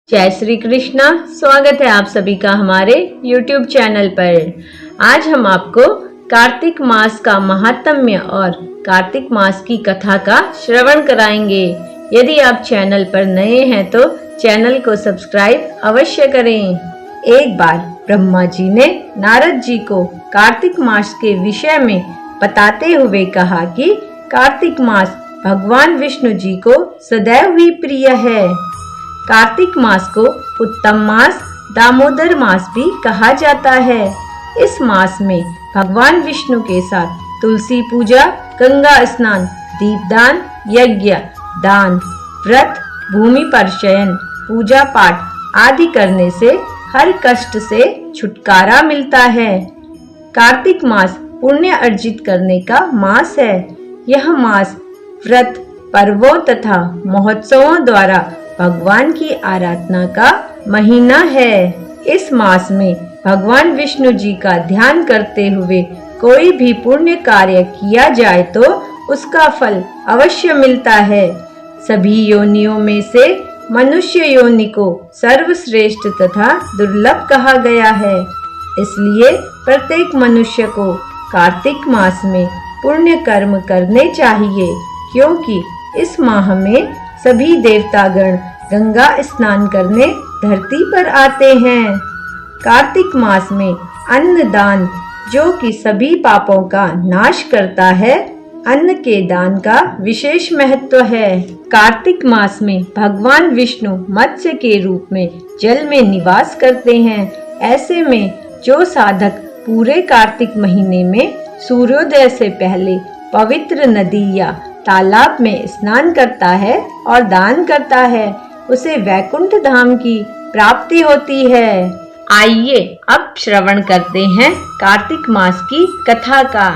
जय श्री कृष्णा। स्वागत है आप सभी का हमारे YouTube चैनल पर। आज हम आपको कार्तिक मास का महात्म्य और कार्तिक मास की कथा का श्रवण कराएंगे। यदि आप चैनल पर नए हैं तो चैनल को सब्सक्राइब अवश्य करें। एक बार ब्रह्मा जी ने नारद जी को कार्तिक मास के विषय में बताते हुए कहा कि कार्तिक मास भगवान विष्णु जी को सदैव ही प्रिय है। कार्तिक मास को उत्तम मास, दामोदर मास भी कहा जाता है। इस मास में भगवान विष्णु के साथ तुलसी पूजा, गंगा स्नान, दीपदान, यज्ञ, दान, व्रत, भूमि पर शयन, पूजा पाठ आदि करने से हर कष्ट से छुटकारा मिलता है। कार्तिक मास पुण्य अर्जित करने का मास है। यह मास व्रत, पर्वों तथा महोत्सवों द्वारा भगवान की आराधना का महीना है। इस मास में भगवान विष्णु जी का ध्यान करते हुए कोई भी पुण्य कार्य किया जाए तो उसका फल अवश्य मिलता है। सभी योनियों में से मनुष्य योनि को सर्वश्रेष्ठ तथा दुर्लभ कहा गया है। इसलिए प्रत्येक मनुष्य को कार्तिक मास में पुण्य कर्म करने चाहिए, क्योंकि इस माह में सभी देवतागण गंगा स्नान करने धरती पर आते हैं। कार्तिक मास में अन्न दान, जो कि सभी पापों का नाश करता है, अन्न के दान का विशेष महत्व है। कार्तिक मास में भगवान विष्णु मत्स्य के रूप में जल में निवास करते हैं। ऐसे में जो साधक पूरे कार्तिक महीने में सूर्योदय से पहले पवित्र नदी या तालाब में स्नान करता है और दान करता है, उसे वैकुंठ धाम की प्राप्ति होती है। आइए अब श्रवण करते हैं कार्तिक मास की कथा का।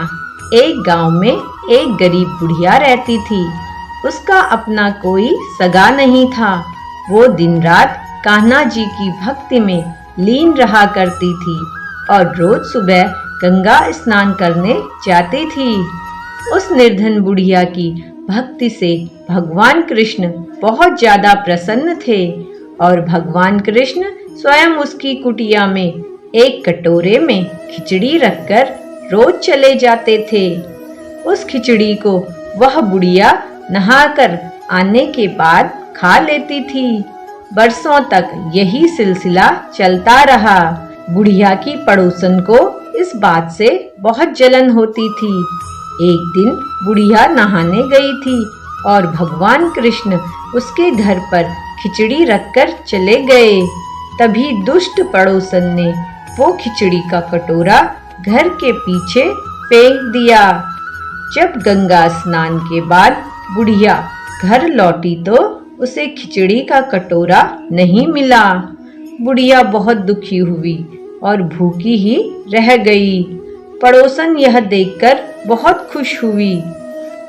एक गांव में एक गरीब बुढ़िया रहती थी। उसका अपना कोई सगा नहीं था। वो दिन रात कान्हा जी की भक्ति में लीन रहा करती थी और रोज सुबह गंगा स्नान करने जाती थी। उस निर्धन बुढ़िया की भक्ति से भगवान कृष्ण बहुत ज्यादा प्रसन्न थे और भगवान कृष्ण स्वयं उसकी कुटिया में एक कटोरे में खिचड़ी रखकर रोज चले जाते थे। उस खिचड़ी को वह बुढ़िया नहाकर आने के बाद खा लेती थी। बरसों तक यही सिलसिला चलता रहा। बुढ़िया की पड़ोसन को इस बात से बहुत जलन होती थी। एक दिन बुढ़िया नहाने गई थी और भगवान कृष्ण उसके घर पर खिचड़ी रखकर चले गए। तभी दुष्ट पड़ोसन ने वो खिचड़ी का कटोरा घर के पीछे फेंक दिया। जब गंगा स्नान के बाद बुढ़िया घर लौटी तो उसे खिचड़ी का कटोरा नहीं मिला। बुढ़िया बहुत दुखी हुई और भूखी ही रह गई। पड़ोसन यह देखकर बहुत खुश हुई।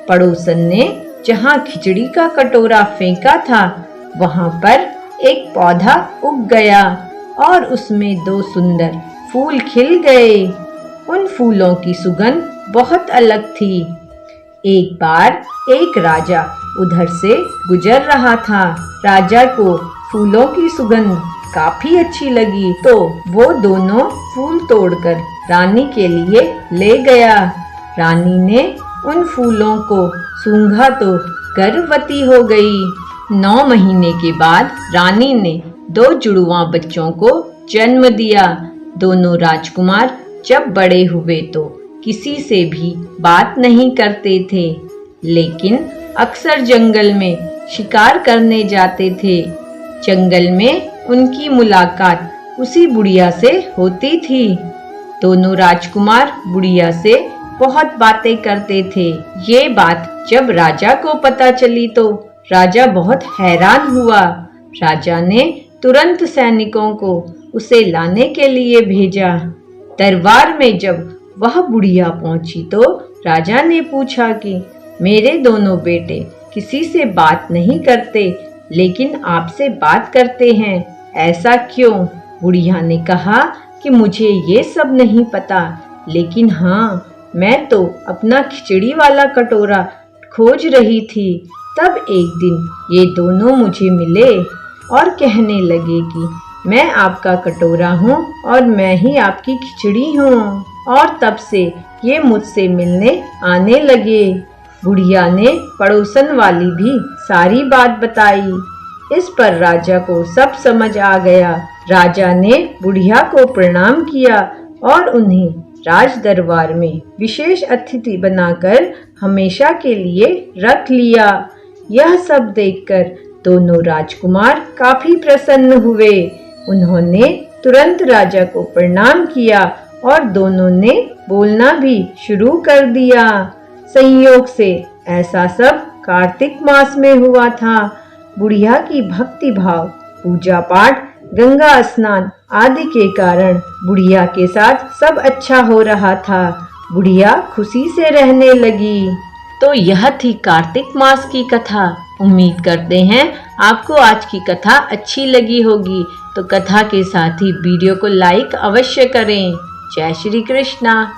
पड़ोसन ने जहाँ खिचड़ी का कटोरा फेंका था वहाँ पर एक पौधा उग गया और उसमें 2 सुंदर फूल खिल गए। उन फूलों की सुगंध बहुत अलग थी। एक बार एक राजा उधर से गुजर रहा था। राजा को फूलों की सुगंध काफी अच्छी लगी तो वो दोनों फूल तोड़कर रानी के लिए ले गया। रानी ने उन फूलों को सूंघा तो गर्भवती हो गई। 9 महीने के बाद रानी ने 2 जुड़वा बच्चों को जन्म दिया। दोनों राजकुमार जब बड़े हुए तो किसी से भी बात नहीं करते थे, लेकिन अक्सर जंगल में शिकार करने जाते थे। जंगल में उनकी मुलाकात उसी बुढ़िया से होती थी। दोनों राजकुमार बुढ़िया से बहुत बातें करते थे। ये बात जब राजा को पता चली तो राजा बहुत हैरान हुआ। राजा ने तुरंत सैनिकों को उसे लाने के लिए भेजा। दरबार में जब वह बुढ़िया पहुंची तो राजा ने पूछा कि मेरे दोनों बेटे किसी से बात नहीं करते, लेकिन आपसे बात करते हैं, ऐसा क्यों? बुढ़िया ने कहा कि मुझे ये सब नहीं पता, लेकिन हाँ, मैं तो अपना खिचड़ी वाला कटोरा खोज रही थी। तब एक दिन ये दोनों मुझे मिले। और कहने लगे कि मैं आपका कटोरा हूँ और मैं ही आपकी खिचड़ी हूँ। और तब से ये मुझसे मिलने आने लगे। बुढ़िया ने पड़ोसन वाली भी सारी बात बताई। इस पर राजा को सब समझ आ गया। राजा ने बुढ़िया को प्रणाम किया और उन्हें राज दरबार में विशेष अतिथि बनाकर हमेशा के लिए रख लिया। यह सब देखकर दोनों राजकुमार काफी प्रसन्न हुए। उन्होंने तुरंत राजा को प्रणाम किया और दोनों ने बोलना भी शुरू कर दिया। संयोग से ऐसा सब कार्तिक मास में हुआ था। बुढ़िया की भक्ति भाव, पूजा पाठ, गंगा स्नान आदि के कारण बुढ़िया के साथ सब अच्छा हो रहा था। बुढ़िया खुशी से रहने लगी। तो यह थी कार्तिक मास की कथा। उम्मीद करते हैं आपको आज की कथा अच्छी लगी होगी। तो कथा के साथ ही वीडियो को लाइक अवश्य करें। जय श्री कृष्णा।